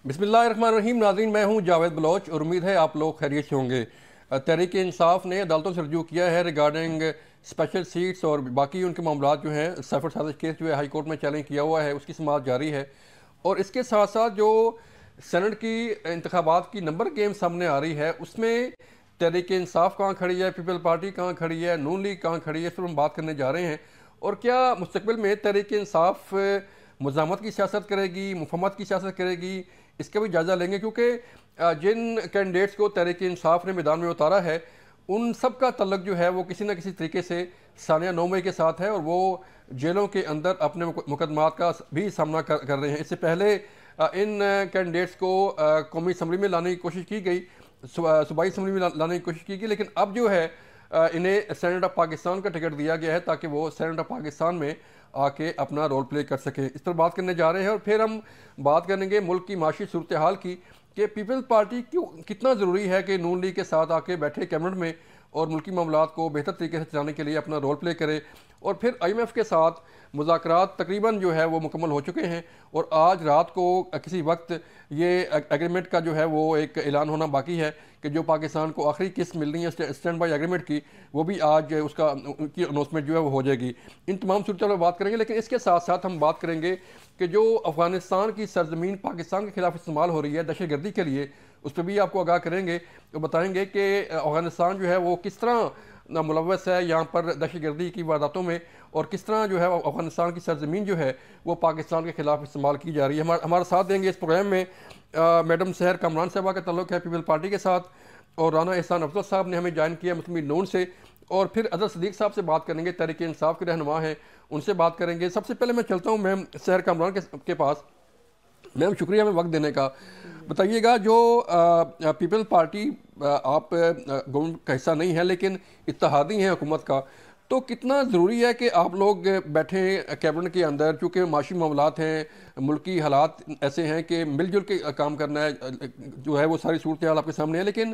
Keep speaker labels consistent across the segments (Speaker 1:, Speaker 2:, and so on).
Speaker 1: बिस्मिल्लाहिर्रहमानिर्रहीम। नाज़रीन, मैं हूं जावेद बलोच और उम्मीद है आप लोग खैरियत से होंगे। तहरीक इंसाफ ने अदालतों से रजू किया है रिगार्डिंग स्पेशल सीट्स और बाकी उनके मामला जो हैं। सैफर साजिश केस जो है हाई कोर्ट में चैलेंज किया हुआ है, उसकी समाअत जारी है। और इसके साथ साथ जो सेनेट की इंतखाबात की नंबर गेम सामने आ रही है, उसमें तहरीक इंसाफ कहाँ खड़ी है, पीपल पार्टी कहाँ खड़ी है, नून लीग कहाँ खड़ी है, इस पर हम बात करने जा रहे हैं। और क्या मुस्तकबिल में तहरीक इंसाफ मुज़ामत की सियासत करेगी, मुफाहमत की सियासत करेगी, इसका भी जायज़ा लेंगे। क्योंकि जिन कैंडिडेट्स को तहरीक इंसाफ ने मैदान में उतारा है, उन सब का तल्लक जो है वो किसी न किसी तरीके से सानिया नौमे के साथ है और वो जेलों के अंदर अपने मुकदमात का भी सामना कर रहे हैं। इससे पहले इन कैंडिडेट्स को कौमी असम्बली में लाने की कोशिश की गई, सूबाई असम्बली में लाने की कोशिश की गई, लेकिन अब जो है इन्हें सेनेट ऑफ पाकिस्तान का टिकट दिया गया है ताकि वो सेनेट ऑफ पाकिस्तान में आके अपना रोल प्ले कर सकें। इस पर बात करने जा रहे हैं और फिर हम बात करेंगे मुल्क की माशी सूरत हाल की कि पीपल्स पार्टी क्यों कितना ज़रूरी है कि नून लीग के साथ आके बैठे कैबिनेट में और मुल्की मामलात को बेहतर तरीके से चलाने के लिए अपना रोल प्ले करे। और फिर IMF के साथ मुज़ाकरात तकरीबन जो है वो मुकम्मल हो चुके हैं और आज रात को किसी वक्त ये एग्रीमेंट का जो है वो एक ऐलान होना बाकी है कि जो पाकिस्तान को आखिरी किस्त मिल रही है स्टैंड बाई एग्रीमेंट की, वो भी आज उसका उनकी अनाउंसमेंट जो है वो हो जाएगी। इन तमाम सूरत पर बात करेंगे, लेकिन इसके साथ साथ हम बात करेंगे कि जो अफ़गानिस्तान की सरजमीन पाकिस्तान के खिलाफ इस्तेमाल हो रही है दहशतगर्दी के लिए, उस पर भी आपको आगाह करेंगे। तो बताएंगे कि अफ़गानिस्तान जो है वो किस तरह मुलव्वस है यहाँ पर दहशतगर्दी की वारदातों में, और किस तरह जो है अफ़गानिस्तान की सरजमीन जो है वो पाकिस्तान के खिलाफ इस्तेमाल की जा रही है। हमारा साथ देंगे इस प्रोग्राम में मैडम सहर कामरान साहबा का तल्लुक़ है पीपल पार्टी के साथ, और राना एहसान अफजल साहब ने हमें ज्वाइन किया मुस्लिम नून से। और फिर अजहर सदीक साहब से बात करेंगे, तहरीक इंसाफ के रहनुमा हैं, उनसे बात करेंगे। सबसे पहले मैं चलता हूँ मैम सहर कामरान के पास। मैम शुक्रिया हमें वक्त देने का। बताइएगा, जो पीपल पार्टी आप गवर्नमेंट का हिस्सा नहीं है लेकिन इत्तेहादी हैं हुकूमत का, तो कितना ज़रूरी है कि आप लोग बैठे कैबिनेट के अंदर, चूँकि माशी मामलात हैं, मुल्की हालात ऐसे हैं कि मिलजुल के काम करना है, जो है वो सारी सूरत हाल आपके सामने है, लेकिन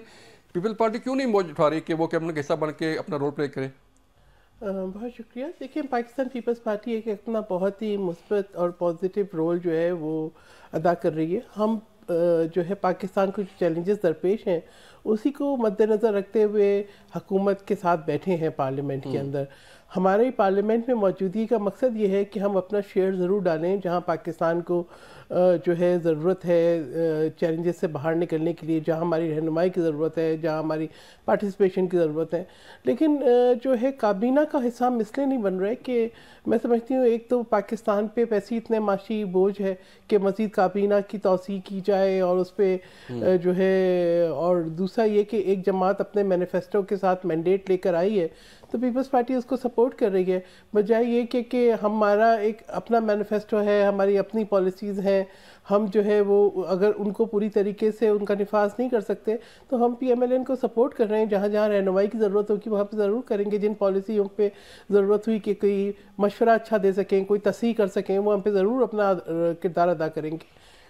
Speaker 1: पीपल पार्टी क्यों नहीं मौज उठा रही कि वो कैबिनेट का हिस्सा बन के अपना रोल प्ले करे?
Speaker 2: बहुत शुक्रिया। देखिए, पाकिस्तान पीपल्स पार्टी एक अपना बहुत ही मुस्बत और पॉजिटिव रोल जो है वो अदा कर रही है। हम जो है पाकिस्तान को जो चैलेंजेस दरपेश हैं उसी को मद्देनज़र रखते हुए हुकूमत के साथ बैठे हैं पार्लियामेंट के अंदर। हमारे पार्लियामेंट में मौजूदगी का मकसद ये है कि हम अपना शेयर ज़रूर डालें जहां पाकिस्तान को जो है ज़रूरत है चैलेंजेस से बाहर निकलने के लिए, जहां हमारी रहनुमाई की ज़रूरत है, जहां हमारी पार्टिसिपेशन की ज़रूरत है। लेकिन जो है काबीना का हिस्सा हम इसलिए नहीं बन रहे कि मैं समझती हूँ एक तो पाकिस्तान पे वैसे ही इतने माशी बोझ है कि मज़ीद काबीना की तौसीक़ की जाए और उस पर जो है, और दूसरा ये कि एक जमात अपने मैनिफेस्टो के साथ मैंडेट लेकर आई है तो पीपल्स पार्टी उसको सपोर्ट कर रही है। बजाय ये कि हमारा एक अपना मैनिफेस्टो है, हमारी अपनी पॉलिसीज़ हैं, हम जो है वो अगर उनको पूरी तरीके से उनका निफाज नहीं कर सकते तो हम PMLN को सपोर्ट कर रहे हैं। जहाँ जहाँ रहनुमाई की ज़रूरत होगी वहाँ पे ज़रूर करेंगे। जिन पॉलिसियों पे ज़रूरत हुई कि कोई मशवरा अच्छा दे सकें, कोई तस्हीह कर सकें, वो हम पे ज़रूर अपना किरदार अदा करेंगे,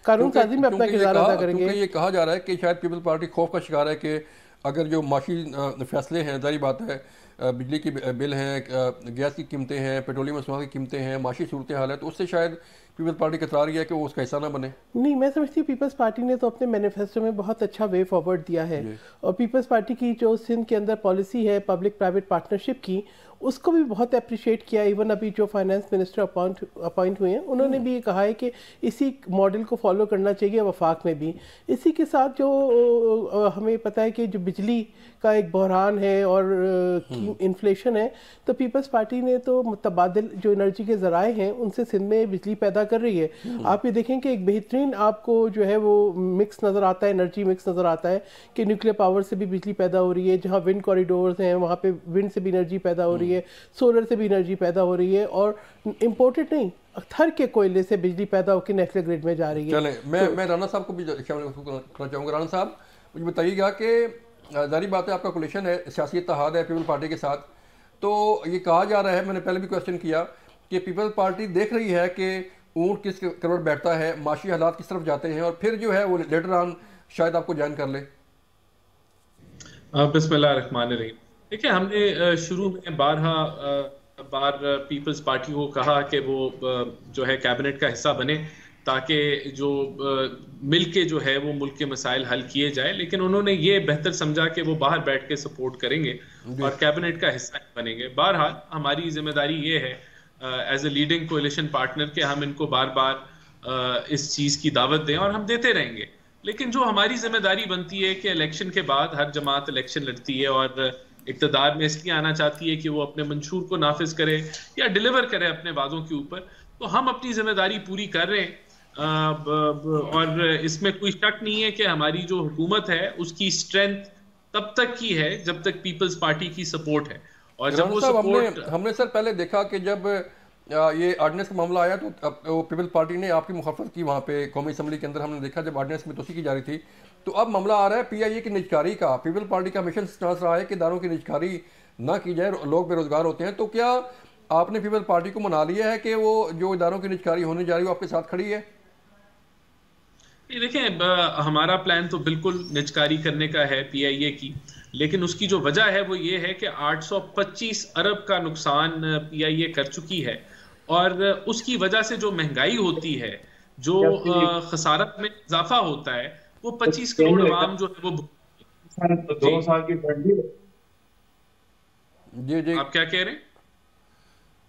Speaker 2: कानून साजी में अपना किरदार अदा करेंगे।
Speaker 1: ये कहा जा रहा है कि शायद पीपल पार्टी खौफ का शिकार है कि अगर जो माशी फैसले हैं, जारी बात है, बिजली की बिल हैं, गैस की कीमतें हैं, पेट्रोलियम मसनूआत की कीमतें हैं, माशी सूरत हाल है, तो उससे शायद पीपल्स पार्टी कतरा रही है कि वो उसका हिस्सा ना बने।
Speaker 2: नहीं, मैं समझती हूँ पीपल्स पार्टी ने तो अपने मैनिफेस्टो में बहुत अच्छा वे फॉरवर्ड दिया है। और पीपल्स पार्टी की जो सिंध के अंदर पॉलिसी है पब्लिक प्राइवेट पार्टनरशिप की, उसको भी बहुत अप्रिशिएट किया। इवन अभी जो फाइनेंस मिनिस्टर अपॉइंट हुए हैं उन्होंने भी ये कहा है कि इसी मॉडल को फॉलो करना चाहिए वफाक में भी। इसी के साथ जो हमें पता है कि जो बिजली का एक बहरान है और इन्फ्लेशन है, तो पीपल्स पार्टी ने तो मुतबादिल जो एनर्जी के ज़राए हैं उनसे सिंध में बिजली पैदा कर रही है। आप ये देखें कि एक बेहतरीन आपको जो है वो मिक्स नज़र आता है, एनर्जी मिक्स नज़र आता है कि न्यूक्लियर पावर से भी बिजली पैदा हो रही है, जहाँ विंड कॉरिडोर्स हैं वहाँ पे विंड से भी एनर्जी पैदा हो रही है, सोलर से भी एनर्जी पैदा हो रही है, और इम्पोर्टेड नहीं, थर के कोयले से बिजली पैदा होकर नेशनल ग्रिड में जा रही है।
Speaker 1: चले, मैं राना साहब को भी शामिल करना चाहूँगा। राना साहब, मुझे बताइएगा कि जारी बात है आपका कोलिशन है, सियासी इत्तेहाद है पीपल पार्टी के साथ, तो ये कहा जा रहा है, मैंने पहले भी क्वेश्चन किया कि पीपल पार्टी देख रही है कि ऊँट किस करोड़ बैठता है, माशी हालात किस तरफ जाते हैं, और फिर जो है वो लेटर ऑन शायद आपको ज्वाइन कर ले।
Speaker 3: बिस्मिल्लाहिर्रहमानिर्रहीम। देखिए, हमने शुरू में बार पीपल्स पार्टी को कहा कि वो जो है कैबिनेट का हिस्सा बने ताकि जो मिल के जो है वो मुल्क के मसाइल हल किए जाए। लेकिन उन्होंने ये बेहतर समझा कि वो बाहर बैठ के सपोर्ट करेंगे और कैबिनेट का हिस्सा बनेंगे। बहरहाल हमारी जिम्मेदारी ये है as a leading coalition partner कि हम इनको बार बार इस चीज की दावत दें और हम देते रहेंगे। लेकिन जो हमारी जिम्मेदारी बनती है कि इलेक्शन के बाद हर जमात इलेक्शन लड़ती है और इक़्तिदार में इसलिए आना चाहती है कि वो अपने मंशूर को नाफिज करे या डिलीवर करे अपने वादों के ऊपर, तो हम अपनी जिम्मेदारी पूरी कर रहे हैं। और इसमें कोई शक नहीं है कि हमारी जो हुकूमत है उसकी स्ट्रेंथ तब तक की है जब तक पीपल्स पार्टी की सपोर्ट है। और जब वो सपोर्ट
Speaker 1: हमने सर पहले देखा कि जब ये ऑर्डिनेंस का मामला आया तो वो पीपल्स पार्टी ने आपकी मुखालफत की वहाँ पे कौमी असम्बली के अंदर। हमने देखा जब ऑर्डिनेंस में तोसी की जा रही थी, तो अब मामला आ रहा है PIA की निजकारी का। पीपल्स पार्टी का मिशन स्टांस रहा है कि इदारों की निजकारी ना की जाए, लोग बेरोजगार होते हैं। तो क्या आपने पीपल्स पार्टी को मना लिया है कि वो जो इदारों की निजकारी होने जा रही है वो आपके साथ खड़ी है?
Speaker 3: देखें, हमारा प्लान तो बिल्कुल निजकारी करने का है PIA की, लेकिन उसकी जो वजह है वो ये है कि 825 अरब का नुकसान PIA कर चुकी है और उसकी वजह से जो महंगाई होती है, जो खसारा में इजाफा होता है, वो 25 करोड़ आवाम जो है वो
Speaker 4: 2 साल की ठंडी।
Speaker 1: जी
Speaker 3: आप क्या कह रहे हैं?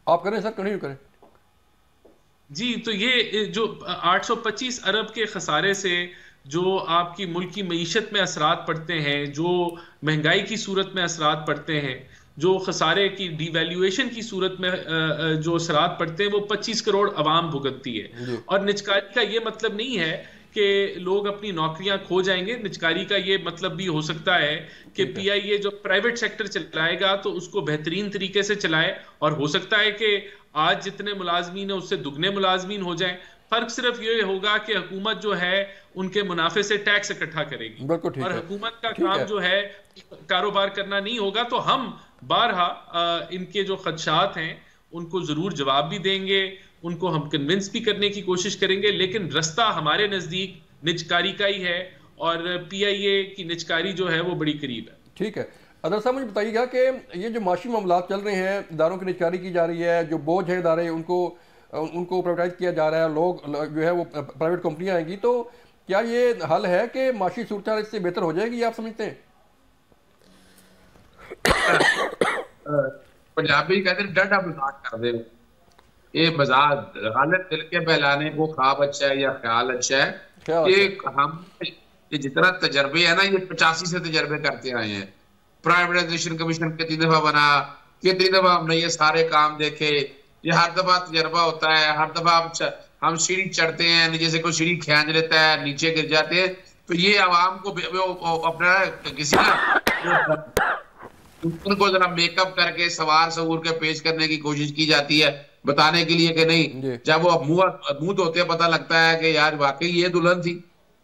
Speaker 1: आप करें सर, कंटिन्यू करें।
Speaker 3: जी, तो ये जो 825 अरब के खसारे से जो आपकी मुल्क की मईशत में असरात पड़ते हैं, जो महंगाई की सूरत में असरात पड़ते हैं, जो खसारे की डिवैल्यूएशन की सूरत में जो असरात पड़ते हैं, वो 25 करोड़ अवाम भुगतती है। और निजकारी का ये मतलब नहीं है कि लोग अपनी नौकरियां खो जाएंगे। निजकारी का ये मतलब भी हो सकता है कि PIA जो प्राइवेट सेक्टर चलाएगा तो उसको बेहतरीन तरीके से चलाए, और हो सकता है कि आज जितने मुलाजमीन है उससे दुगने मुलाजमीन हो जाएं। फर्क सिर्फ ये होगा कि हुकूमत जो है उनके मुनाफे से टैक्स इकट्ठा करेगी और हुकूमत का काम जो है कारोबार करना नहीं होगा। तो हम बारहा इनके जो खदशात हैं उनको जरूर जवाब भी देंगे, उनको हम कन्विंस भी करने की कोशिश करेंगे, लेकिन रास्ता हमारे नजदीक निजकारी का ही है और PIA की निजकारी जो है वो बड़ी करीब है।
Speaker 1: ठीक है, अदर साहब मुझे बताइएगा कि ये जो माशी मामला चल रहे हैं, इदारों की निजकारी की जा रही है, जो बोझ है इदारे उनको प्राइवेटाइज किया जा रहा है, लोग जो है वो प्राइवेट कंपनियां आएंगी, तो क्या ये हल है कि माशी सूरत इससे बेहतर हो जाएगी, आप समझते हैं?
Speaker 4: पंजाबी कहते हैं डंडा मजाक कर दे। ये मजाक गालिब दिल के बहलाने को ख्वाब अच्छा है या ख्याल अच्छा है। ये हम ये जितना तजर्बे है ना, ये 85 से तजर्बे करते आए हैं। प्राइवेटाइजेशन कमीशन कितनी दफा बना, कितनी दफा हमने ये सारे काम देखे, ये हर दफा तजर्बा होता है। हर दफा हम सीढ़ी चढ़ते हैं, नीचे से कोई सीढ़ी खींच लेता है, नीचे गिर जाते हैं। तो ये आवाम को अपना किसी उनको जरा मेकअप करके सवार सवूर के पेश करने की कोशिश की जाती है, बताने के लिए कि नहीं, जब वो मुंह धोते पता लगता है कि यार वाकई ये दुल्हन थी।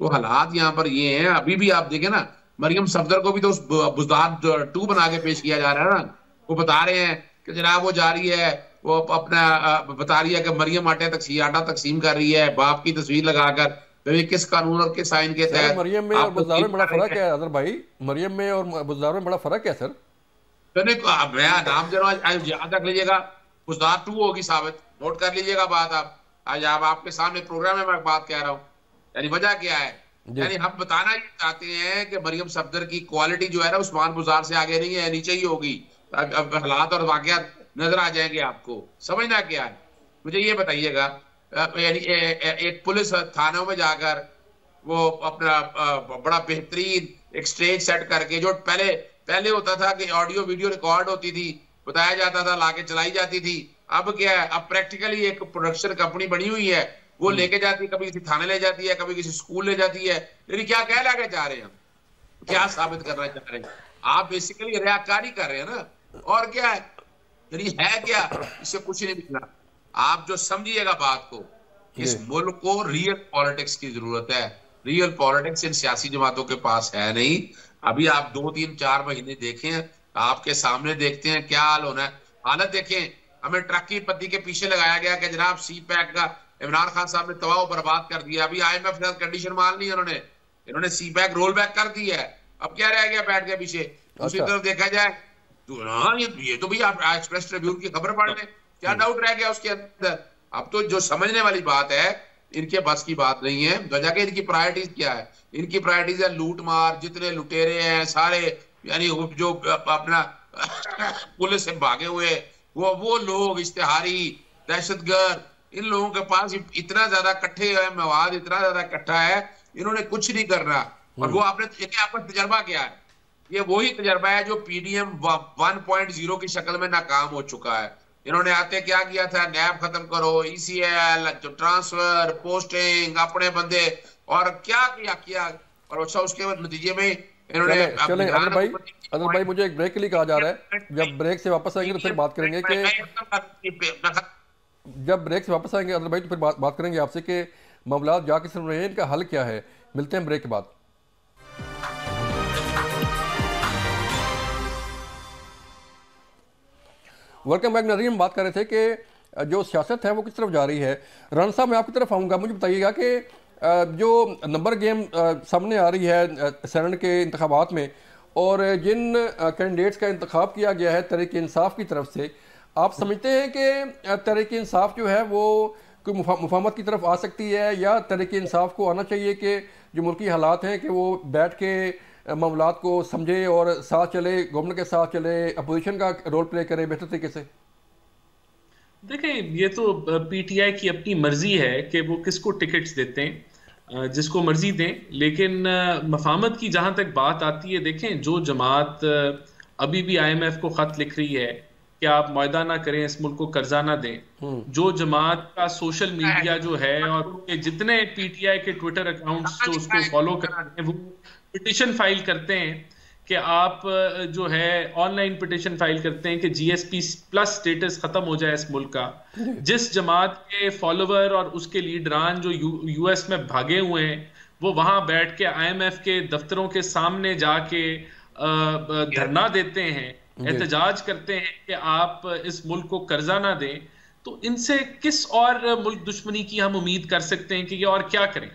Speaker 4: तो हालात यहाँ पर ये हैं। अभी भी आप देखें ना, मरियम सफदर को भी तो बुज़दार 2 बना के पेश किया जा रहा है ना। वो बता रहे हैं कि जनाब वो जा रही है, वो अपना बता रही है कि मरियम आटा तकसीम कर रही है, बाप की तस्वीर लगाकर। किस कानून और किस आइन के तहत?
Speaker 1: मरियम में और बुज़दार में बड़ा फर्क है अदर भाई, मरियम में और बुज़दार में बड़ा फर्क है सर।
Speaker 4: नाम जरा याद रख लीजिएगा, बुज़दार 2 होगी साबित, नोट कर लीजिएगा बात। आप आज आपके सामने प्रोग्राम में मैं बात कह रहा हूँ। यानी वजह क्या है? यानी हम बताना ही चाहते हैं कि मरियम सफदर की क्वालिटी जो है ना उस्मान बुज़दार से आगे नहीं है, नीचे ही होगी। अब हालात और वाकयात नजर आ जाएंगे आपको। समझना क्या है मुझे ये बताइएगा। यानी एक पुलिस थानों में जाकर वो अपना बड़ा बेहतरीन एक स्टेज सेट करके, जो पहले होता था कि ऑडियो वीडियो रिकॉर्ड होती थी, बताया जाता था, लाके चलाई जाती थी। अब क्या है, अब प्रैक्टिकली एक प्रोडक्शन कंपनी बनी हुई है, वो लेके जाती है, कभी किसी थाने ले जाती है, कभी किसी स्कूल ले जाती है। यानी क्या कहला के जा रहे हैं हम, क्या साबित करना चाह रहे हैं? आप बेसिकली रियाकारी कर रहे हैं ना, और क्या है? यानी है क्या, इससे कुछ नहीं निकला। आप जो समझिएगा बात को, इस मुल्क को रियल पॉलिटिक्स की जरूरत है। रियल पॉलिटिक्स इन सियासी जमातों के पास है नहीं। अभी आप 2, 3, 4 महीने देखें, आपके सामने देखते हैं क्या हाल होना है। हालत देखें, हमें ट्रक की पत्ती के पीछे लगाया गया कि जनाब CPAC का इमरान खान साहब ने तबाह बर्बाद कर दिया। अभी IMF ने कंडीशन मान ली, इन्होंने CPAC रोल बैक कर दी है। अब क्या रह गया बैठ के पीछे? दूसरी तरफ देखा जाए तो हाँ, ये तो भैया एक्सप्रेस ट्रिब्यून की खबर पढ़ लें, क्या डाउट रह गया उसके अंदर? अब तो जो समझने वाली बात है, इनके बस की बात नहीं है। वजह कि इनकी प्रायोरिटीज क्या है? इनकी प्रायोरिटीज है लूट मार, जितने लुटेरे हैं सारे, यानी जो अपना पुलिस से भागे हुए वो लोग, इश्तेहारी, दहशतगर्द, इन लोगों के पास इतना ज्यादा इकट्ठे है, मवाद इतना ज्यादा इकट्ठा है, इन्होंने कुछ नहीं करना। और वो आपने आपका तजर्बा क्या है? ये वही तजर्बा है जो पीडीएम 1.0 की शक्ल में नाकाम हो चुका है। इन्होंने आते क्या किया था? नैब खत्म करो, ईसीएल, ट्रांसफर, पोस्टिंग, अपने बंदे, और क्या किया। और अच्छा उसके बाद नतीजे में इन्होंने
Speaker 1: चले अदर भाई मुझे एक ब्रेक के लिए कहा जा रहा है। जब ब्रेक से वापस आएंगे तो फिर बात करेंगे कि जब ब्रेक से वापस आएंगे अदर भाई तो फिर बात करेंगे आपसे कि मामला जा किस तरह रहे हैं, इनका हल क्या है। मिलते हैं ब्रेक के बाद। Welcome back. नाज़रीन, हम बात कर रहे थे कि जो सियासत है वो किस तरफ जा रही है। राना साहब, मैं आपकी तरफ आऊँगा, मुझे बताइएगा कि जो नंबर गेम सामने आ रही है सेनेट के इंतखाबात में, और जिन कैंडिडेट्स का इंतखाब किया गया है तहरीक इंसाफ की तरफ से, आप समझते हैं कि तहरीक इंसाफ जो है वो कोई मुफाहमत की तरफ आ सकती है, या तहरीक इंसाफ को आना चाहिए कि जो मुल्की हालात हैं कि वो बैठ के मामलात को समझे और साथ चले, गवर्नमेंट के साथ चले, अपोजिशन का रोल प्ले करे बेहतर तरीके से?
Speaker 3: देखें, ये तो पीटीआई की अपनी मर्जी है कि वो किसको टिकट्स देते हैं, जिसको मर्जी दें। लेकिन मफाहमत की जहां तक बात आती है, देखें जो जमात अभी भी आईएमएफ को खत लिख रही है कि आप मुआहदा ना करें, इस मुल्क को कर्जा ना दें, जो जमात का सोशल मीडिया जो है और जितने पीटीआई के ट्विटर अकाउंट्स जो उसको फॉलो करते हैं वो पिटिशन फाइल करते हैं कि आप जो है ऑनलाइन पिटिशन फाइल करते हैं कि जीएसपी प्लस स्टेटस खत्म हो जाए इस मुल्क का। जिस जमात के फॉलोवर और उसके लीडरान जो यूएस में भागे हुए हैं, वो वहां बैठ के आईएमएफ के दफ्तरों के सामने जाके धरना देते हैं, एहतजाज करते हैं कि आप इस मुल्क को कर्जा ना दें, तो इनसे किस और मुल्क दुश्मनी की हम उम्मीद कर सकते हैं कि ये और क्या करें?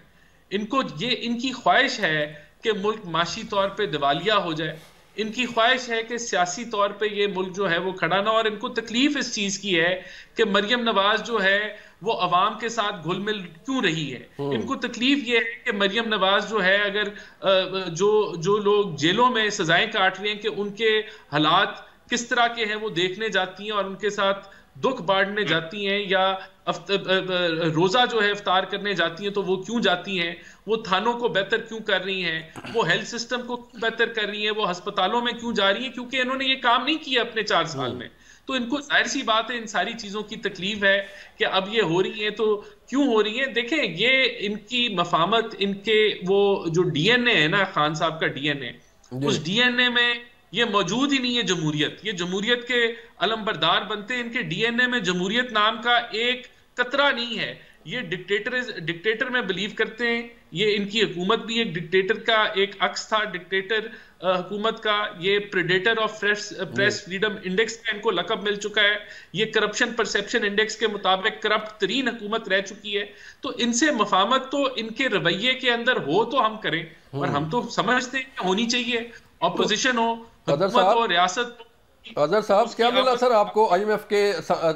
Speaker 3: इनको ये इनकी ख्वाहिश है कि मुल्क माशी तौर पे दिवालिया हो जाए, इनकी ख्वाहिश है कि सियासी तौर पे ये मुल्क जो है वो खड़ा ना। और इनको तकलीफ इस चीज की है कि मरियम नवाज जो है वो अवाम के साथ घुल मिल क्यों रही है। इनको तकलीफ ये है कि मरियम नवाज जो है, अगर जो लोग जेलों में सजाएं काट रहे हैं कि उनके हालात किस तरह के हैं वो देखने जाती हैं और उनके साथ दुख बांटने जाती हैं, या रोजा जो है इफ्तार करने जाती हैं, तो वो क्यों जाती हैं? वो थानों को बेहतर क्यों कर रही हैं? वो हेल्थ सिस्टम को क्यों बेहतर कर रही हैं? वो अस्पतालों में क्यों जा रही हैं? क्योंकि इन्होंने ये काम नहीं किया अपने 4 साल में। तो इनको जाहिर सी बात है इन सारी चीजों की तकलीफ है कि अब ये हो रही है तो क्यों हो रही है। देखें, ये इनकी मफाहमत, इनके वो जो डीएनए है ना, खान साहब का डीएनए, उस डीएनए में ये मौजूद ही नहीं है जमहूरियत। ये जमहूरियत के अलंबरदार बनते हैं, इनके डीएनए में जमहूरियत नाम का एक कतरा नहीं है। ये डिक्टेटर में बिलीव करते हैं। ये इनकी हुकूमत भी एक डिक्टेटर का एक अक्स था, डिक्टेटर हुकूमत का। ये predator of press freedom index का इनको लकब मिल चुका है। ये करप्शन परसेप्शन इंडेक्स के मुताबिक करप्ट तरीन हुकूमत रह चुकी है। तो इनसे मफाहमत तो इनके रवैये के अंदर हो तो हम करें, और हम तो समझते हैं कि होनी चाहिए, ऑपोजिशन हो, हुकूमत हो, रियासत हो।
Speaker 1: अजहर साहब, क्या मिला सर आपको आईएमएफ के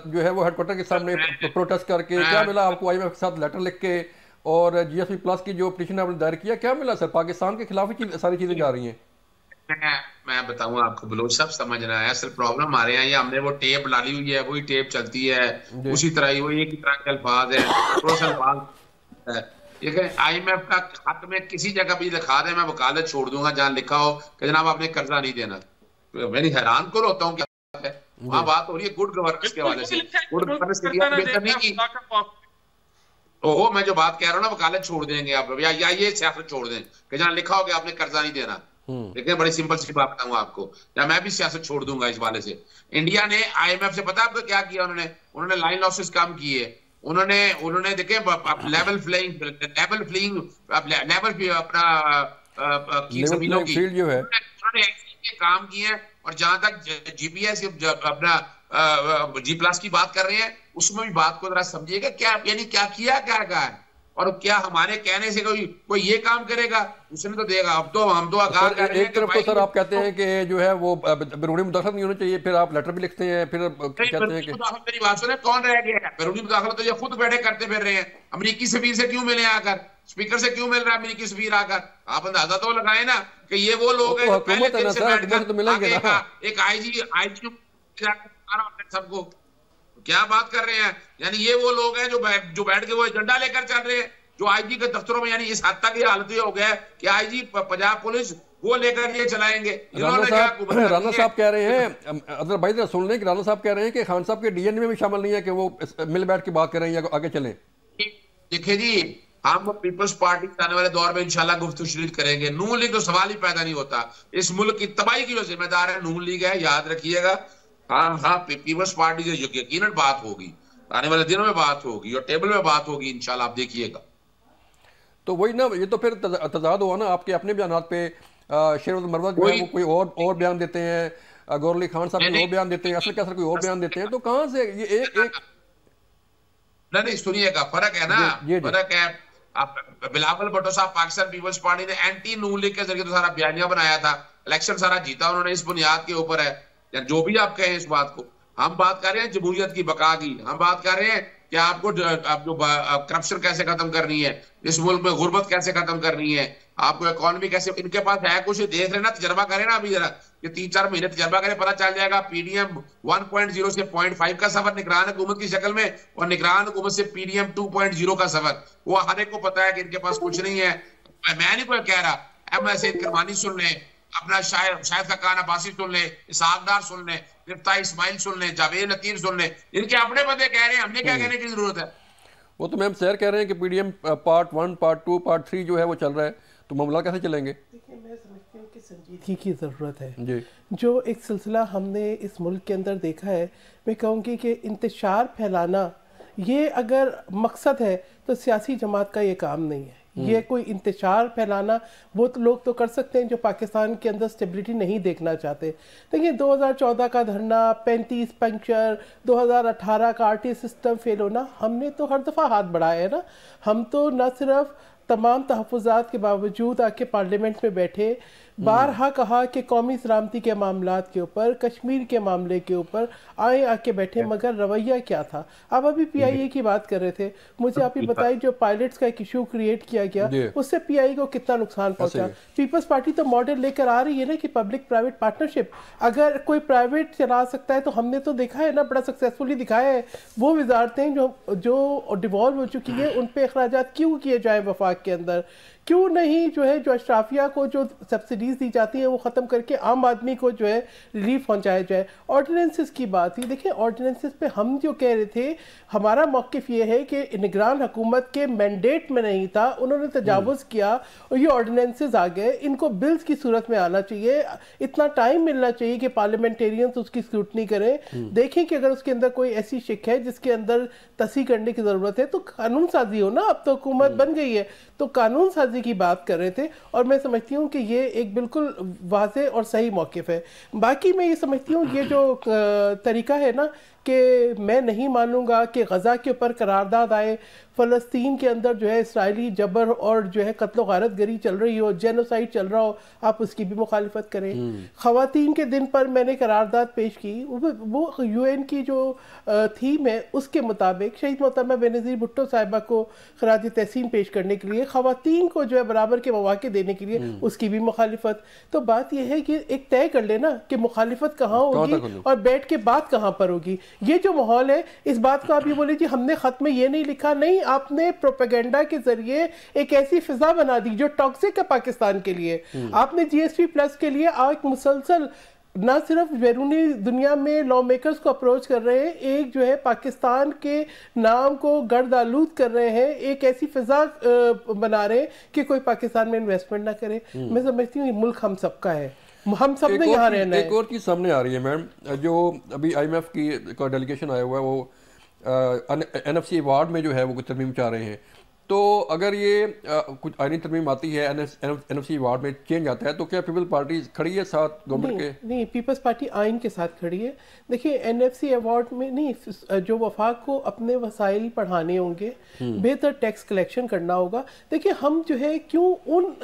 Speaker 1: जो है वो हेडक्वार्टर के सामने प्रोटेस्ट करके? क्या मिला आपको आईएमएफ के साथ लेटर लिख के, और जीएसपी प्लस की जो पिटीशन आपने दायर किया, क्या मिला सर? पाकिस्तान के खिलाफ ही सारी चीजें जा रही हैं।
Speaker 4: मैं बताऊं आपको बलोच साहब, समझना है असल प्रॉब्लम हमारे यहाँ, ये हमने वो टेप डाली हुई है, वही टेप चलती है, उसी तरह ही वो एक ही तरह के अल्फाज है, थोड़ा सा अल्फाज है। आईएमएफ का खत में किसी जगह भी लिखा दे, मैं वकालत छोड़ दूंगा, जहाँ लिखा हो कि जनाब आपने कर्जा नहीं देना। मैं हैरान को होता हूँ, क्या है वहां बात हो रही है गुड गवर्नेंस के हवाले से। गुड गवर्नेंस की ओहो, मैं जो बात कह रहा हूँ ना, वकालत छोड़ देंगे आप, या ये सियासत छोड़ दें कि जहाँ लिखा हो कि आपने कर्जा नहीं देना। लेकिन बड़ी सिंपल सी बात बताऊँ आपको, या मैं भी सियासत छोड़ दूंगा इस वाले से। इंडिया ने आईएमएफ से पता आपको क्या किया? उन्होंने लाइन लॉसेस कम किए। उन्होंने देखे लेवल फ्लिंग अपना जमीनों की जो है काम किए हैं। और जहां तक जीपीएस अपना जी प्लस की बात कर रहे हैं, उसमें भी बात को जरा समझिएगा, क्या यानी क्या किया, क्या कहा है। और क्या हमारे कहने से कोई ये काम करेगा? उसने तो देगा। अब तो हम तो आगाह कर रहे हैं।
Speaker 1: एक तरफ तो सर आप कहते हैं कि जो है वो बैरूनी मुदाखलत नहीं होनी चाहिए, फिर आप लेटर भी लिखते हैं, फिर कहते हैं कि
Speaker 4: मेरी बात सुने, कौन रह गया है? बैरूनी मुदाखलत तो ये खुद बैठे करते फिर रहे हैं। अमरीकी सफीर से क्यों मिले आकर? स्पीकर से क्यों मिल रहा है अमरीकी सफीर आकर? आप अंदाजा तो लगाए ना कि ये वो लोग हैं जो पहले दिन से बैठकर एक आईजी सबको क्या बात कर रहे हैं। यानी ये वो लोग हैं जो बैठ के वो एजेंडा लेकर चल रहे हैं, जो आईजी के दफ्तरों में, यानी इस हद तक ये हालत हो गया है कि आईजी पंजाब पुलिस वो लेकर ये चलाएंगे।
Speaker 1: राना साहब कह रहे हैं, अदर भाई जरा सुन लें कि राना साहब कह रहे हैं कि खान साहब के डीएनए में भी शामिल नहीं है कि वो मिल बैठ के बात करें या आगे चलें।
Speaker 4: देखिए जी, हम पीपल्स पार्टी आने वाले दौर में इंशाल्लाह गुफ्तगू शुरू करेंगे। नून लीग तो सवाल ही पैदा नहीं होता। इस मुल्क की तबाही की जो जिम्मेदार है नून लीग है, याद रखिएगा। हाँ, पीपल्स पार्टी से यकीनन बात होगी, आने वाले दिनों में बात होगी और टेबल में बात होगी इंशाल्लाह, आप देखिएगा।
Speaker 1: तो वही ना, ये तो फिर तजाद हुआ ना आपके अपने बयानात पे। शेर मरवत जो है वो कोई और बयान देते हैं, गौर अली खान साहब कोई और बयान देते हैं, असल कैसर कोई और बयान देते हैं, तो कहाँ से ये एक
Speaker 4: नहीं सुनिएगा, फर्क है ना, फर्क है। बिलावल भुट्टो साहब पाकिस्तान पीपल्स पार्टी ने एंटी नून लीग के जरिए तो सारा बयानिया बनाया था, इलेक्शन सारा जीता उन्होंने इस बुनियाद के ऊपर है, या जो भी आप कहें इस बात को। हम बात कर रहे हैं जमहूरियत की बका की, हम बात कर रहे हैं कि आपको जो करप्शन कैसे खत्म करनी है, इस मुल्क में गुर्बत कैसे खत्म करनी है, आपको इकोनॉमी कैसे, इनके पास है कुछ, देख रहे ना, तजर्बा करें ना अभी जरा, ये 3-4 महीने तजर्बा करें, पता चल जाएगा। पीडीएम 1.0 से 0.5 का सफर निगरान हुकूमत की शक्ल में, और निगरान हुकूमत से पीडीएम 2.0 का सफर, वो हर एक को पता है कि इनके पास कुछ नहीं है। मैं नहीं कोई कह रहा, एम एस करमानी सुन ले, अपना शायद का कान अब्बासी सुन ले, इसहाकदार सुन ले, गिरफ्तार इस्माइल सुन ले, जावेद लतीफ सुन ले, इनके अपने बंदे कह रहे हैं, हमने क्या कहने की जरूरत है?
Speaker 1: वो तो मैम सैर कह रहे हैं कि पीडीएम पार्ट 1, पार्ट 2, पार्ट 3 जो है वो चल रहा है, तो मामला कैसे चलेंगे?
Speaker 2: देखिए, मैं समझती हूँ कि संजीदगी की ज़रूरत है
Speaker 1: जी।
Speaker 2: जो एक सिलसिला हमने इस मुल्क के अंदर देखा है, मैं कहूँगी कि इंतशार फैलाना ये अगर मकसद है तो सियासी जमात का ये काम नहीं है। ये कोई इंतशार फैलाना वो तो लोग तो कर सकते हैं जो पाकिस्तान के अंदर स्टेबिलिटी नहीं देखना चाहते। देखिए 2014 का धरना, 35 पंक्चर, 2018 का आरटी सिस्टम फेल होना, हमने तो हर दफ़ा हाथ बढ़ाया है ना। हम तो न सिर्फ तमाम तहफ़्फ़ुज़ात के बावजूद आके पार्लियामेंट में बैठे, बारहा कहा कि कौमी सलामती के मामलात के ऊपर, कश्मीर के मामले के ऊपर आके बैठे, मगर रवैया क्या था? आप अभी PIA की बात कर रहे थे, मुझे आप ही बताइए जो पायलट्स का एक इशू क्रिएट किया गया उससे PIA को कितना नुकसान पहुंचा। पीपल्स पार्टी तो मॉडल लेकर आ रही है ना कि पब्लिक प्राइवेट पार्टनरशिप, अगर कोई प्राइवेट चला सकता है तो हमने तो देखा है ना, बड़ा सक्सेसफुली दिखाया है। वो वजारतें जो डिवॉल्व हो चुकी है उन पर अखराजात क्यों किए जाए वफाक के अंदर, क्यों नहीं जो है जो अशराफिया को जो सब्सिडीज दी जाती है वो ख़त्म करके आम आदमी को जो है रिलीफ पहुंचाया जाए। ऑर्डिनेंसेस की बात थी, देखिए ऑर्डिनेंसेस पे हम जो कह रहे थे, हमारा मौक़िफ़ ये है कि निगरान हुकूमत के मैंडेट में नहीं था, उन्होंने तजावुज़ किया और ये ऑर्डिनेंसेस आ गए। इनको बिल्स की सूरत में आना चाहिए, इतना टाइम मिलना चाहिए कि पार्लियामेंटेरियंस उसकी स्क्रूटनी करें, देखें कि अगर उसके अंदर कोई ऐसी शिक है जिसके अंदर तसी करने की ज़रूरत है तो कानून साजी हो ना। अब तो हुकूमत बन गई है तो कानून साजी की बात कर रहे थे, और मैं समझती हूँ कि ये एक बिल्कुल वाज़ेह और सही मौक़िफ़ है। बाकी मैं ये समझती हूँ ये जो तरीका है ना कि मैं नहीं मानूंगा कि गज़ा के ऊपर करारदाद आए, फ़लस्तीन के अंदर जो है इसराइली जबर और जो है कत्ल गारत गरी चल रही हो, जेनोसाइड चल रहा हो, आप उसकी भी मुखालिफत करें। ख़वातीन के दिन पर मैंने करारदाद पेश की, वो UN की जो थीम है उसके मुताबिक शहीद मोहतरमा बेनज़ीर भुट्टो साहिबा को खराज तहसीन पेश करने के लिए, ख़वातीन को जो है बराबर के मौक़े देने के लिए उसकी भी मुखालिफत। तो बात यह है कि एक तय कर लेना कि मुखालिफत कहाँ होगी और बैठ के बात कहाँ पर होगी। ये जो माहौल है, इस बात को आप ये बोले जी हमने खत में ये नहीं लिखा, नहीं, आपने प्रोपेगेंडा के जरिए एक ऐसी फिजा बना दी जो टॉक्सिक है पाकिस्तान के लिए। आपने GSP+ के लिए एक मुसलसल ना सिर्फ बैरूनी दुनिया में लॉ मेकर्स को अप्रोच कर रहे हैं, एक जो है पाकिस्तान के नाम को गर्द आलूद कर रहे हैं, एक ऐसी फिजा बना रहे हैं कि कोई पाकिस्तान में इन्वेस्टमेंट ना करे। मैं समझती हूँ ये मुल्क हम सबका है, हम सब ने यहाँ रहना है।
Speaker 1: एक और चीज़ सामने आ रही है मैम, जो अभी IMF की का डेलीगेशन आया हुआ है, वो NFC अवार्ड में जो है वो कुछ तरमीम चाह रहे हैं, तो अगर ये कुछ आईनी तरमीम आती है, NFC वार्ड में चेंज आता है, तो क्या पीपल्स पार्टी खड़ी है साथ गवर्नमेंट के?
Speaker 2: नहीं, पीपल्स पार्टी आइन के साथ खड़ी है। देखिए NFC अवार्ड में नहीं, जो वफाक को अपने वसाइल बढ़ाने होंगे, बेहतर टैक्स कलेक्शन करना होगा। देखिए हम जो है क्यों उन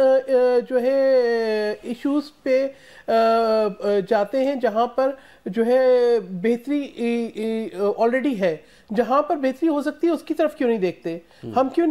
Speaker 2: जो है इश्यूज पे जाते हैं जहाँ पर जो है बेहतरी ऑलरेडी है, जहाँ पर बेहतरी हो सकती है उसकी तरफ क्यों नहीं देखते? हम क्यों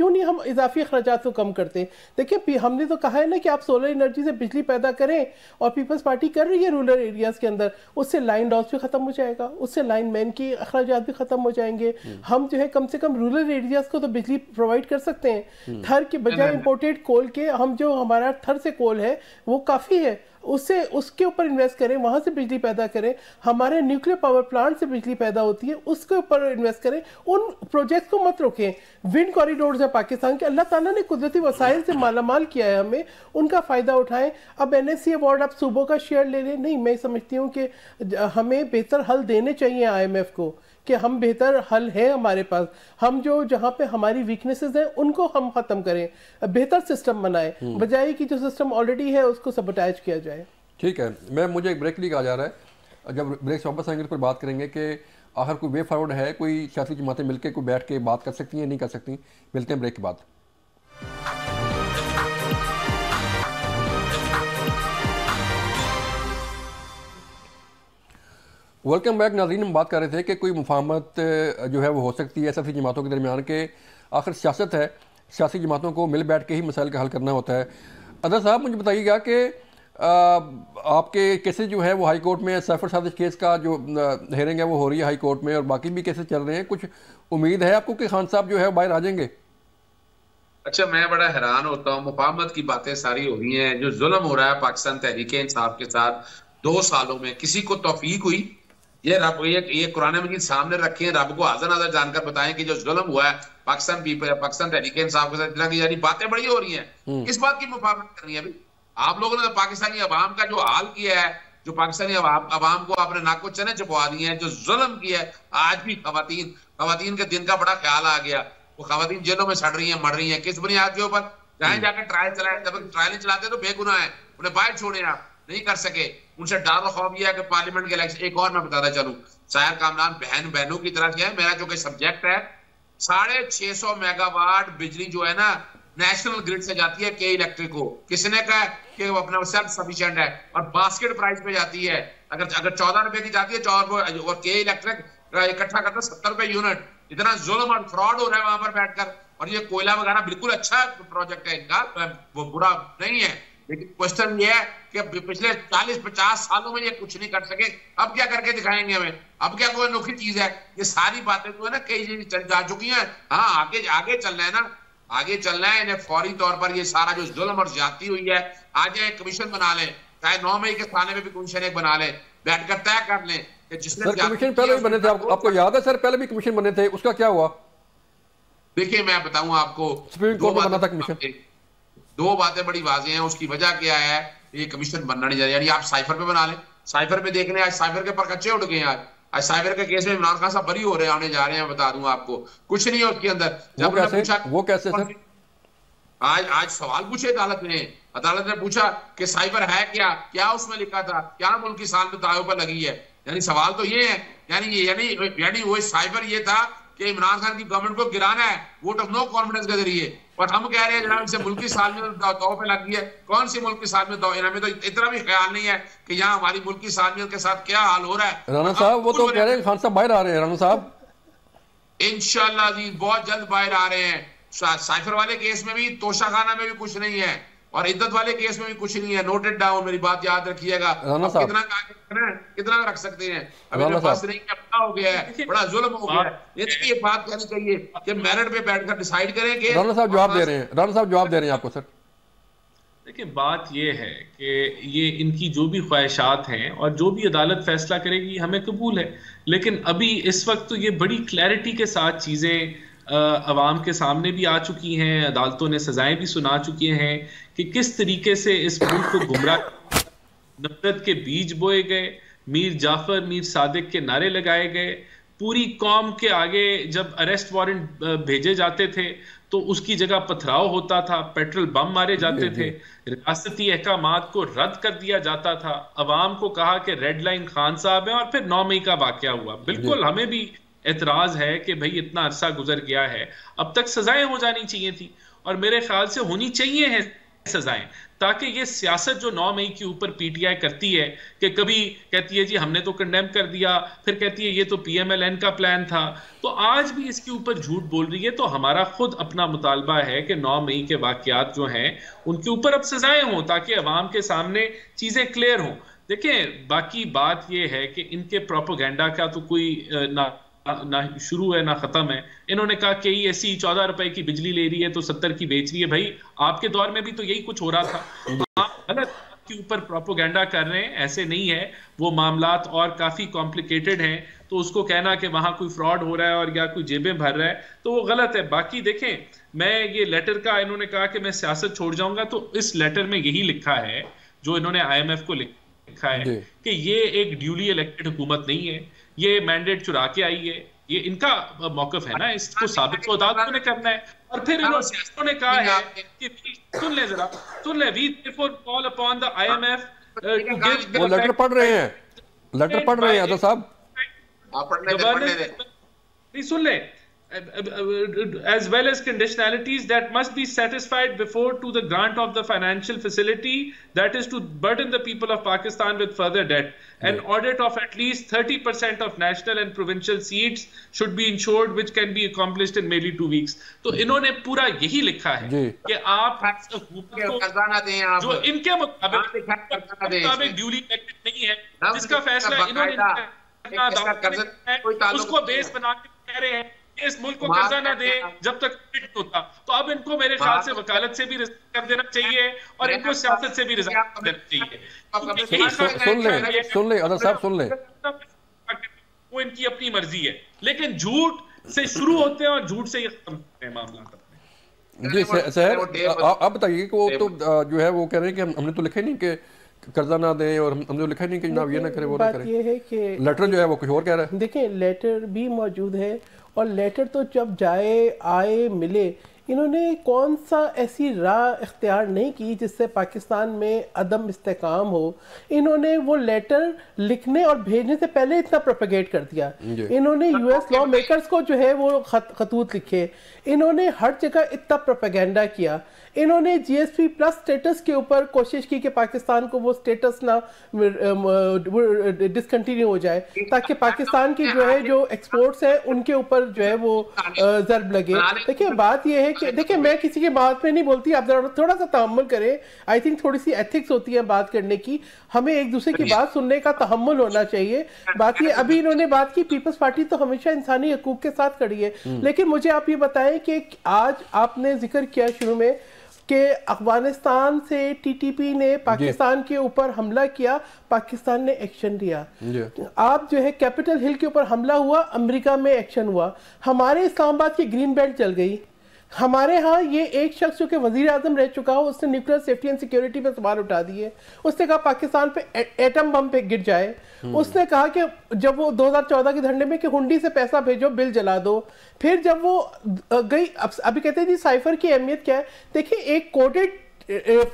Speaker 2: नहीं हम इजाफी अखराजात को कम करते? देखिए हमने तो कहा है ना कि आप सोलर एनर्जी से बिजली पैदा करें, और पीपल्स पार्टी कर रही है रूरल एरियाज के अंदर। उससे लाइन लॉस भी खत्म हो जाएगा, उससे लाइन मैन की अखराजात भी खत्म हो जाएंगे। हम जो है कम से कम रूरल एरियाज को तो बिजली प्रोवाइड कर सकते हैं। थर के बजाय इंपोर्टेड कोल के हम जो हमारा थर से कोल है वो काफ़ी है, उससे उसके ऊपर इन्वेस्ट करें, वहाँ से बिजली पैदा करें। हमारे न्यूक्लियर पावर प्लांट से बिजली पैदा होती है, उसके ऊपर इन्वेस्ट करें। उन प्रोजेक्ट को मत रोकें। विंड कॉरिडोर्स है पाकिस्तान के, अल्लाह ताला ने कुदरती वसाइल से मालामाल किया है हमें, उनका फ़ायदा उठाएं। अब NSC अवार्ड आप सूबों का शेयर ले लें, नहीं, मैं समझती हूँ कि हमें बेहतर हल देने चाहिए IMF को, कि हम बेहतर हल है हमारे पास। हम जो जहाँ पे हमारी वीकनेसेस हैं उनको हम ख़त्म करें, बेहतर सिस्टम बनाएं, बजाय कि जो सिस्टम ऑलरेडी है उसको सबटाइज किया जाए। ठीक
Speaker 1: है, मुझे एक ब्रेक लिए कहा जा रहा है। जब ब्रेक से वापस आएंगे तो बात करेंगे कि आखिर कोई वे फॉरवर्ड है, कोई सियासी जमातें मिलकर कोई बैठ के बात कर सकती हैं, नहीं कर सकती। मिलते हैं ब्रेक के बाद। वेलकम बैक नाज़रीन। हम बात कर रहे थे कि कोई मुफाहमत जो है वो हो सकती है सियासी जमातों के दरमियान, के आखिर सियासत है, सियासी जमातों को मिल बैठ के ही मसाइल का हल करना होता है। अदर साहब, मुझे बताइएगा कि आपके केसेस जो है वो हाई कोर्ट में, सैफर सादिक केस का जो हेयरिंग है वो हो रही है हाई कोर्ट में, और बाकी भी केसेस चल रहे हैं। कुछ उम्मीद है आपको कि खान साहब जो है बाहर आ जाएंगे?
Speaker 4: अच्छा, मैं बड़ा हैरान होता हूँ, मुफाहमत की बातें सारी हो रही हैं। जो जुल्म हो रहा है पाकिस्तान तहरीक इंसाफ के साथ 2 सालों में, किसी को तौफीक हुई? ये रब ये कुरान मजीद सामने रखे हैं, रब को हाज़र नाज़र जानकर बताएं कि जो जुल्म हुआ है पाकिस्तान तहरीक इंसाफ के साथ, इतना की यानी बातें बड़ी हो रही हैं। किस बात की मुफाहमत करनी है? अभी आप लोगों ने तो पाकिस्तानी अवाम का जो हाल किया है, जो पाकिस्तानी अवाम को आपने नाक को चने चबवा दिए हैं, जो जुल्म किया है। आज भी खवातीन के दिन का बड़ा ख्याल आ गया। वो खवातीन जेलों में सड़ रही हैं, मर रही हैं, किस बुनियाद के ऊपर? चाहे जाकर ट्रायल चलाएं, जब ट्रायल नहीं चलाते तो बेगुनाह है, उन्हें बाहर छोड़े। आप नहीं कर सके, उनसे डर और खौफ यह है कि पार्लियामेंट के इलेक्शन। एक और मैं बताता चलूं, सायर कामरान बहनों की तरह से है। मेरा जो कि सब्जेक्ट है, 650 मेगावाट बिजली जो है ना नेशनल ग्रिड से जाती है के इलेक्ट्रिक को। किसने कहा कि वो अपना सेल्फ सफिशिएंट है, और बास्केट प्राइस पे जाती है। अगर 14 रुपए की जाती है 14 रुपए, और के इलेक्ट्रिक इकट्ठा करता 70 रुपए यूनिट। इतना जुल्म और फ्रॉड हो रहा है वहां पर बैठकर। और ये कोयला वगैरह बिल्कुल अच्छा प्रोजेक्ट है इनका, वो बुरा नहीं है, लेकिन क्वेश्चन ये है कि पिछले 40-50 सालों में ये कुछ नहीं कर सके, अब क्या करके दिखाएंगे हमें? अब क्या कोई अनोखी चीज है? ये सारी बातें जो है ना कई चीज चल जा चुकी हैं। हाँ, आगे चलना है ना, आगे चलना है। इन्हें फौरी तौर पर ये सारा जो जुल्म और ज्यादती हुई है, आज एक कमीशन बना लें, चाहे 9 मई के थाने में भी कमीशन एक बना लें, बैठकर तय कर लें कि जिसने
Speaker 1: कमीशन पहले भी बने थे। आपको याद है सर, पहले भी कमीशन बने थे, उसका क्या हुआ?
Speaker 4: देखिए, मैं बताऊं आपको,
Speaker 1: सुप्रीम कोर्ट में बना था कमीशन।
Speaker 4: 2 बातें बड़ी वाज़ेह हैं। उसकी वजह क्या है? ये कमीशन बनना नहीं चाहिए। यानी आप साइफर पे बना लें, साइफर पे देख लें। आज साइफर के परकच्चे उठ गए हैं। आज साइफर के केस में इमरान खान साहब बरी हो रहे हैं, आने जा रहे हैं। बता दूं आपको, कुछ नहीं है उसके अंदर। जब
Speaker 1: वो कैसे सर?
Speaker 4: आज सवाल पूछे अदालत ने पूछा कि साइबर है क्या उसमें लिखा था, क्या मुल्क की साल में दायों पर लगी है। यानी सवाल तो ये है, यानी वो साइबर ये था कि इमरान खान की गवर्नमेंट को गिराना है वोट ऑफ नो कॉन्फिडेंस के जरिए। और हम कह रहे हैं जनाब इसे मुल्क की साल में दाव पे लगी है। कौन सी मुल्क की साल में दाव? हमें तो इतना भी ख्याल नहीं है कि यहाँ हमारी मुल्क की सालमियत के साथ क्या हाल हो रहा है।
Speaker 1: राना साहब, वो तो कह रहे हैं खान साहब बाहर आ रहे हैं। राना साहब,
Speaker 4: इंशाल्लाह जी बहुत जल्द बाहर आ रहे हैं। साइफर वाले केस में भी, तोशा खाना में भी कुछ नहीं है, और इद्दत वाले केस में भी कुछ नहीं है। नोटेड डाउन, मेरी बात याद रखिएगा। कितना रख सकते हैं? अभी पास नहीं, अपना हो गया है, बड़ा जुल्म हो गया है। ये बात कहनी चाहिए कि मेरिट पे बैठकर डिसाइड करें कि
Speaker 1: राना साहब जवाब दे रहे हैं। राना साहब जवाब दे रहे हैं आपको सर।
Speaker 3: देखिए, बात ये है कि ये इनकी जो भी ख्वाहिशात हैं और जो भी अदालत फैसला करेगी हमें कबूल है, लेकिन अभी इस वक्त तो ये बड़ी क्लैरिटी के साथ चीज़ें अवाम के सामने भी आ चुकी हैं। अदालतों ने सजाएं भी सुना चुकी हैं कि किस तरीके से इस मुल्क को गुमराह, नफरत के बीज बोए गए, मीर जाफर, मीर सादिक के नारे लगाए गए। पूरी कौम के आगे जब अरेस्ट वारंट भेजे जाते थे तो उसकी जगह पथराव होता था, पेट्रोल बम मारे जाते थे, रियासती अहकामात को रद्द कर दिया जाता था, अवाम को कहा कि रेड लाइन खान साहब है, और फिर 9 मई का वाकया हुआ। बिल्कुल हमें भी एतराज है कि भाई इतना अरसा गुजर गया है, अब तक सजाएं हो जानी चाहिए थी, और मेरे ख्याल से होनी चाहिए है सजाएं, ताकि ये सियासत जो 9 मई के ऊपर पीटीआई करती है कि कभी कहती है जी हमने तो कंडेम कर दिया, फिर कहती है ये तो पीएमएलएन का प्लान था, तो आज भी इसके ऊपर झूठ बोल रही है। तो हमारा खुद अपना मुतालबा है कि 9 मई के वाकयात जो हैं उनके ऊपर अब सजाएं हों, ताकि अवाम के सामने चीजें क्लियर हों। देखें, बाकी बात यह है कि इनके प्रोपोगेंडा का तो कोई ना शुरू है ना खत्म है। इन्होंने कहा कि ऐसी 14 रुपए की बिजली ले रही है तो 70 की बेच रही है। भाई आपके दौर में भी तो यही कुछ हो रहा था, तो आप गलत के ऊपर प्रोपोगेंडा कर रहे हैं, ऐसे नहीं है। वो मामलात और काफी कॉम्प्लिकेटेड हैं, तो उसको कहना कि वहां कोई फ्रॉड हो रहा है और या कोई जेबें भर रहा है तो वो गलत है। बाकी देखें, मैं ये लेटर का, इन्होंने कहा कि मैं सियासत छोड़ जाऊंगा, तो इस लेटर में यही लिखा है जो इन्होंने IMF को लिखा है कि ये एक ड्यूली इलेक्टेड हुकूमत नहीं है, ये मैंडेट चुरा के आई है। ये इनका मौकफ है ना, इसको साबित तो अदालत ने करना है। और फिर इन्होंने कहा है कि सुन ले जरा, सुन ले, we therefore call upon the IMF to give.
Speaker 1: वो लेटर पढ़ रहे हैं, लेटर पढ़ रहे हैं आदर साहब,
Speaker 4: आप पढ़ने दे।
Speaker 3: सुन ले, as well as conditionalities that must be satisfied before to the grant of the financial facility, that is to burden the people of Pakistan with further debt. An audit of at least 30% of national and provincial seats should be ensured, which can be accomplished in merely 2 weeks. तो इन्होंने पूरा यही लिखा है कि आप जो इनके मुताबिक ड्यूली इलेक्टेड नहीं है, जिसका फैसला इन्होंने उसको बेस बना के कह रहे हैं इस मुल्क को कर्जा ना दे जब तक फिट होता। तो अब इनको मेरे ख्याल से वकालत से भी रिजाइन कर देना चाहिए और इनको सियासत से भी रिजाइन कर देना चाहिए।
Speaker 1: सुन ले अदर साहब, सुन ले,
Speaker 3: वो इनकी अपनी मर्जी है, लेकिन झूठ से शुरू होते हैं और झूठ से ही खत्म होते हैं मामला।
Speaker 1: जी सर, आप बताइए कि वो तो जो है वो कह रहे हैं कि हमने तो लिखा ही नहीं कि कर्जा ना दें, और हमने तो लिखा ही नहीं कि जनाब ये ना करे वो ना करे।
Speaker 2: बात ये है कि
Speaker 1: लेटर जो है वो कुछ और कह रहा है।
Speaker 2: देखिए, लेटर भी मौजूद है, और लेटर तो जब आए मिले, इन्होंने कौन सा ऐसी राह इख्तियार नहीं की जिससे पाकिस्तान में अदम इस्तेकाम हो। इन्होंने वो लेटर लिखने और भेजने से पहले इतना प्रोपेगेट कर दिया। इन्होंने US लॉ मेकर्स को जो है वो खतूत लिखे, इन्होंने हर जगह इतना प्रोपेगेंडा किया। इन्होंने GSP प्लस स्टेटस के ऊपर कोशिश की कि पाकिस्तान को वो स्टेटस ना डिसकंटिन्यू हो जाए, ताकि पाकिस्तान की जो है जो एक्सपोर्ट्स है उनके ऊपर जो है वो ज़र्ब लगे। देखिए, बात ये है कि देखिए, मैं किसी की बात पे नहीं बोलती, आप थोड़ा सा तहम्मुल करें। आई थिंक थोड़ी सी एथिक्स होती है बात करने की, हमें एक दूसरे की बात सुनने का तहम्मुल होना चाहिए। बात ये, अभी इन्होंने बात की, पीपल्स पार्टी तो हमेशा इंसानी हकूक के साथ खड़ी है, लेकिन मुझे आप ये बताएं कि आज आपने जिक्र किया शुरू में कि अफगानिस्तान से TTP ने पाकिस्तान के ऊपर हमला किया, पाकिस्तान ने एक्शन लिया। आप जो है कैपिटल हिल के ऊपर हमला हुआ, अमेरिका में एक्शन हुआ। हमारे इस्लामाबाद की ग्रीन बेल्ट जल गई। हमारे यहाँ ये एक शख्स जो कि वजीर आजम रह चुका हो, उसने न्यूक्लियर सेफ्टी एंड सिक्योरिटी पे सवाल उठा दिए। उसने कहा पाकिस्तान पे एटम बम पे गिर जाए। उसने कहा कि जब वो 2014 के धरने में कि हुंडी से पैसा भेजो, बिल जला दो। फिर जब वो गई, अभी कहते हैं जी साइफर की अहमियत क्या है। देखिए, एक कोडेड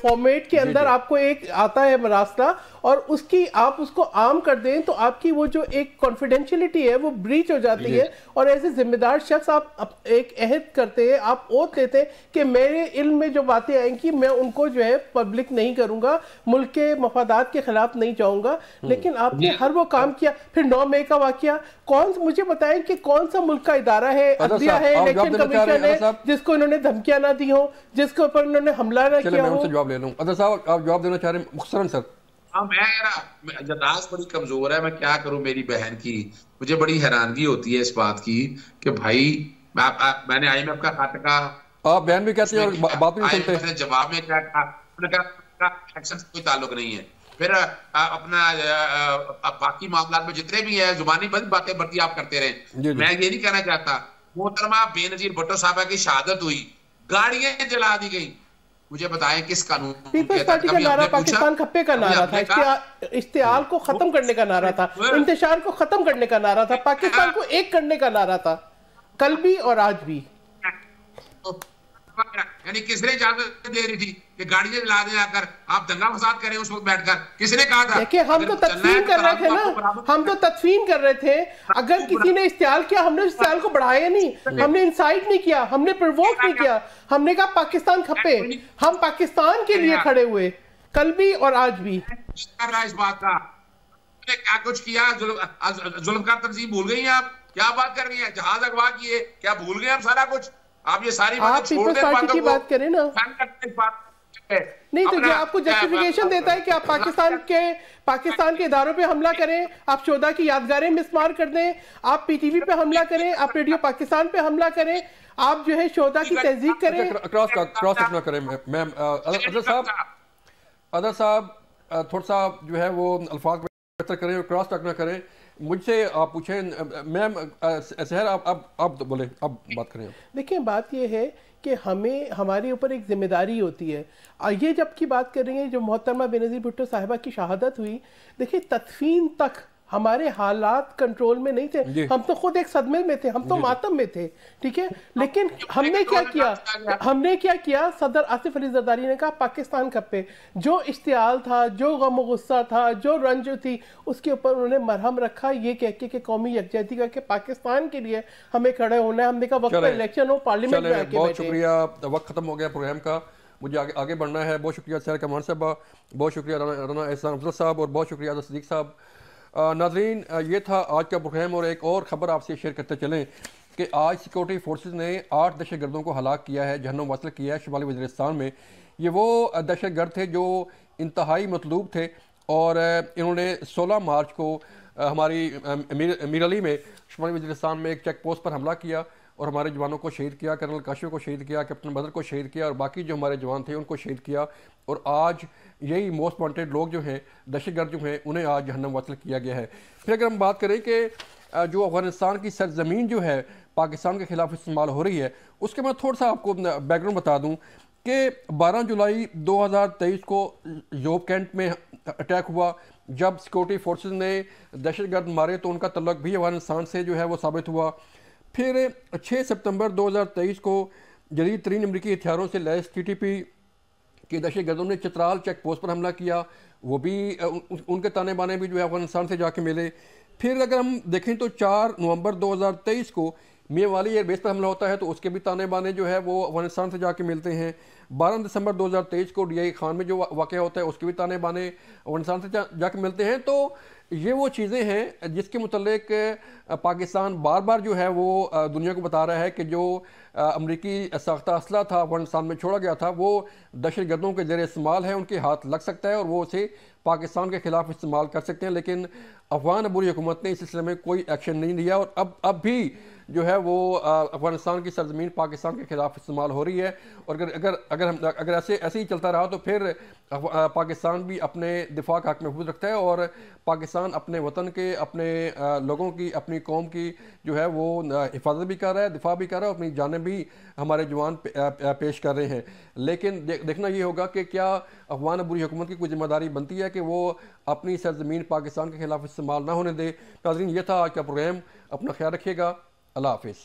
Speaker 2: फॉर्मेट के अंदर आपको एक आता है रास्ता, और उसकी आप उसको आम कर दें तो आपकी वो जो एक कॉन्फिडेंशियलिटी है वो ब्रीच हो जाती है। और ऐसे जिम्मेदार शख्स आप एक अहद करते हैं, आप ओथ लेते हैं कि मेरे इल्म में जो बातें आएंगी मैं उनको जो है पब्लिक नहीं करूंगा, मुल्क के मफादात के खिलाफ नहीं जाऊंगा। लेकिन आपने हर वो काम किया। फिर 9 मई का वाकया, मुझे बताएं कि कौन सा मुल्क का इदारा है, अदलिया है, इलेक्शन कमीशन है, जिसको इन्होंने धमकियां ना दी हो, जिसके ऊपर इन्होंने हमला ना किया हो।
Speaker 1: जवाब ले लूं। अदर साहब, आप जवाब देना चाह रहे हैं मुख्तसरन सर?
Speaker 4: हाँ, मैं जदास बड़ी कमजोर है, मैं क्या करूं मेरी बहन की। मुझे बड़ी हैरानगी होती है इस बात की कि भाई मैंने IMF का खाता का, आप
Speaker 1: बयान भी कहते हैं और बात भी नहीं सुनते।
Speaker 4: जवाब में क्या कहा, एक्शन से कोई ताल्लुक नहीं है। फिर अपना बाकी मामला में जितने भी है जुबानी बंद बातें बढ़ती आप करते रहे। मैं ये नहीं कहना चाहता, मोहतरमा बेनजीर भुट्टो साहबा की शहादत हुई, गाड़ियां जला दी गई। मुझे बताएं किस कानून?
Speaker 2: पीपल्स पार्टी का नारा पाकिस्तान खप्पे का नारा था, इश्तिहाल को खत्म करने का नारा था, इंतशार को खत्म करने का नारा था, पाकिस्तान को एक करने का नारा था, कल भी और आज भी।
Speaker 4: यानी किसने इजाजत दे रही थी कि गाड़ियां जला दें आकर आप दंगा फसाद करें उस वक्त बैठकर? किसने कहा था?
Speaker 2: देखिए हम तो तदफीन कर रहे थे ना, हम तो तदफीन कर रहे थे। अगर किसी ने इस्तेमाल किया, हमने इस्तेमाल को बढ़ाया नहीं, हमने इंसाइट नहीं किया, हमने प्रोवोक नहीं किया। हमने कहा पाकिस्तान खपे, हम पाकिस्तान के लिए खड़े हुए कल भी और आज भी।
Speaker 4: इस बात का क्या कुछ किया? जुल्मकार तंजीम भूल गई हैं आप? क्या बात कर रही हैं? जहाज अगवा किए, क्या भूल गए हम सारा कुछ? आप ये सारी
Speaker 2: आप पीपल्स पार्टी की बात करें ना, नहीं तो जो आपको जस्टिफिकेशन देता है कि आप पाकिस्तान के इदारों पे हमला करें, आप शोधा की यादगारें मिसमार कर दें, आप पीटीवी पे हमला करें, आप रेडियो पाकिस्तान पे हमला करें, आप जो है शोधा की तहजीब करें।
Speaker 1: क्रॉस ना करें मैम। अदर साहब थोड़ा सा जो है वो अल्फाज बेहतर करें और क्रॉस टॉक ना करें। मुझसे आप पूछें मैम। सहर आप बोले, अब बात करें।
Speaker 2: देखिए बात ये है कि हमें हमारे ऊपर एक जिम्मेदारी होती है। ये जबकि बात कर रही हैं जो मोहतरमा बेनज़ीर भुट्टो साहिबा की शहादत हुई, देखिए तदफीन तक हमारे हालात कंट्रोल में नहीं थे। हम तो खुद एक सदमे में थे, हम तो मातम में थे, ठीक है। लेकिन हमने क्या किया? सदर आसिफ अली जरदारी ने कहा पाकिस्तान खपे। जो इश्तियाल था, जो गम गुस्सा था, जो रंज थी, उसके ऊपर उन्होंने मरहम रखा, ये कह के कौमी यकजहती का कि पाकिस्तान के लिए हमें खड़े होना है। हमने कहा वक्त पर इलेक्शन हो, पार्लियामेंट में आके
Speaker 1: बहुत शुक्रिया। वक्त खत्म हो गया प्रोग्राम का, मुझे आगे बढ़ना है। बहुत शुक्रिया सहर कमान साहब, बहुत शुक्रिया राना एहसान अफजल साहब, और बहुत शुक्रिया सदीक साहब। नाज़रीन, ये था आज का प्रोग्राम। और एक और ख़बर आपसे शेयर करते चलें कि आज सिक्योरिटी फोर्सेस ने 8 दहशतगर्दों को हलाक किया है, जहन्नुम वासिल किया है शुमाली वज़ीरिस्तान में। ये वो दहशतगर्द थे जो इंतहाई मतलूब थे, और इन्होंने 16 मार्च को हमारी मीर अली में शुमाली वज़ीरिस्तान में एक चेक पोस्ट पर हमला किया और हमारे जवानों को शहीद किया। कर्नल काशिफ को शहीद किया, कैप्टन बदर को शहीद किया, और बाकी जो हमारे जवान थे उनको शहीद किया। और आज यही मोस्ट वांटेड लोग जो हैं, दहशतगर्द जो हैं, उन्हें आज जहन्नम वासिल किया गया है। फिर अगर हम बात करें कि जो अफगानिस्तान की सरजमीन जो है पाकिस्तान के खिलाफ इस्तेमाल हो रही है, उसके मैं थोड़ा सा आपको बैकग्राउंड बता दूं कि 12 जुलाई 2023 को योब कैंट में अटैक हुआ। जब सिक्योरिटी फोर्सेस ने दहशतगर्द मारे तो उनका तल्लुक भी अफगानिस्तान से जो है वो साबित हुआ। फिर 6 सितंबर 2023 को जदीद तरीन अमरीकी हथियारों से लैस TTP के दहशतगर्दों ने चित्राल चेक पोस्ट पर हमला किया। वो भी उनके ताने बाने भी जो है अफगानिस्तान से जाके मिले। फिर अगर हम देखें तो 4 नवंबर 2023 को मियाँवाली एयरबेस पर हमला होता है, तो उसके भी ताने बाने जो है वो अफगानिस्तान से जाके मिलते हैं। 12 दिसंबर 2023 को DI खान में जो वाक़या होता है, उसके भी ताने बाने अफगानिस्तान से जाके मिलते हैं। तो ये वो चीज़ें हैं जिसके मुतल्लिक पाकिस्तान बार बार जो है वो दुनिया को बता रहा है कि जो अमरीकी साख्ता असला था अफगानिस्तान में छोड़ा गया था, वो दहशतगर्दों के ज़रिए इस्तेमाल है, उनके हाथ लग सकता है और वो उसे पाकिस्तान के ख़िलाफ़ इस्तेमाल कर सकते हैं। लेकिन अफगान अबूरी हुकूमत ने इस सिलसिले में कोई एक्शन नहीं लिया, और अब भी जो है वो अफगानिस्तान की सरजमीन पाकिस्तान के खिलाफ इस्तेमाल हो रही है। और अगर ऐसे ही चलता रहा तो फिर पाकिस्तान भी अपने दिफा का हक महफूज रखता है, और पाकिस्तान अपने वतन के, अपने लोगों की, अपनी कौम की जो है वो हिफाजत भी कर रहा है, दिफा भी कर रहा है, अपनी जानें भी हमारे जवान पेश कर रहे हैं। लेकिन देखना ये होगा कि क्या अफगान अबूरी हुकूमत की कोई जिम्मेदारी बनती है कि वो अपनी सरजमीन पाकिस्तान के खिलाफ इस्तेमाल ना होने दे। नाज़रीन, ये था आज का प्रोग्राम। अपना ख्याल रखिएगा। अल्लाह हाफिज़।